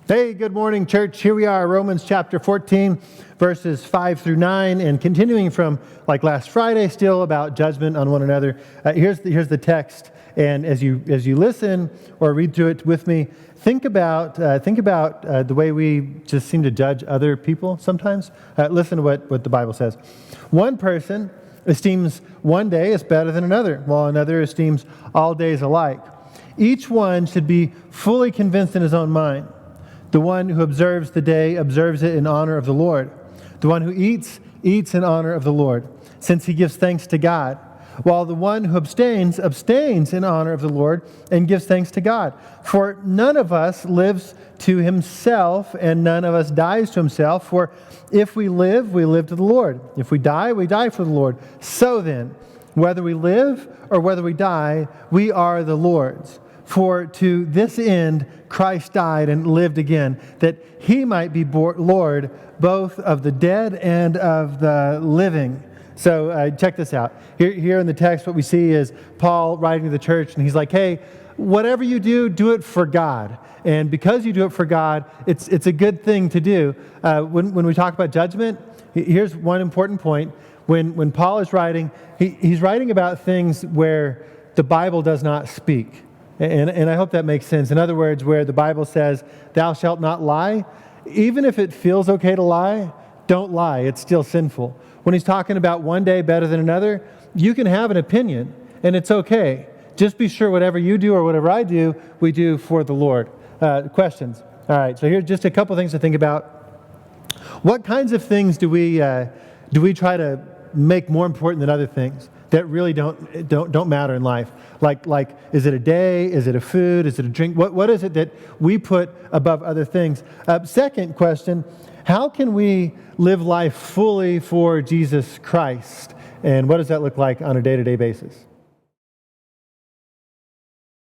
Hey, good morning, church. Here we are, Romans chapter 14, verses 5 through 9, and continuing from like last Friday, still about judgment on one another. Here's the text, and as you listen or read through it with me, think about the way we just seem to judge other people sometimes. Listen to what the Bible says. One person esteems one day as better than another, while another esteems all days alike. Each one should be fully convinced in his own mind. The one who observes the day observes it in honor of the Lord. The one who eats in honor of the Lord, since he gives thanks to God. While the one who abstains in honor of the Lord and gives thanks to God. For none of us lives to himself, and none of us dies to himself. For if we live to the Lord. If we die for the Lord. So then, whether we live or whether we die, we are the Lord's. For to this end Christ died and lived again, that he might be Lord both of the dead and of the living. So check this out. Here in the text, what we see is Paul writing to the church, and he's like, hey, whatever you do it for God. And because you do it for God, it's a good thing to do. When we talk about judgment, here's one important point. When Paul is writing, he's writing about things where the Bible does not speak. And I hope that makes sense. In other words, where the Bible says, thou shalt not lie, even if it feels okay to lie, don't lie. It's still sinful. When he's talking about one day better than another, you can have an opinion, and it's okay. Just be sure whatever you do or whatever I do, we do for the Lord. Questions? All right, so here's just a couple things to think about. What kinds of things do we try to make more important than other things that really don't matter in life? Like, is it a day? Is it a food? Is it a drink? What is it that we put above other things? Second question, how can we live life fully for Jesus Christ? And what does that look like on a day-to-day basis?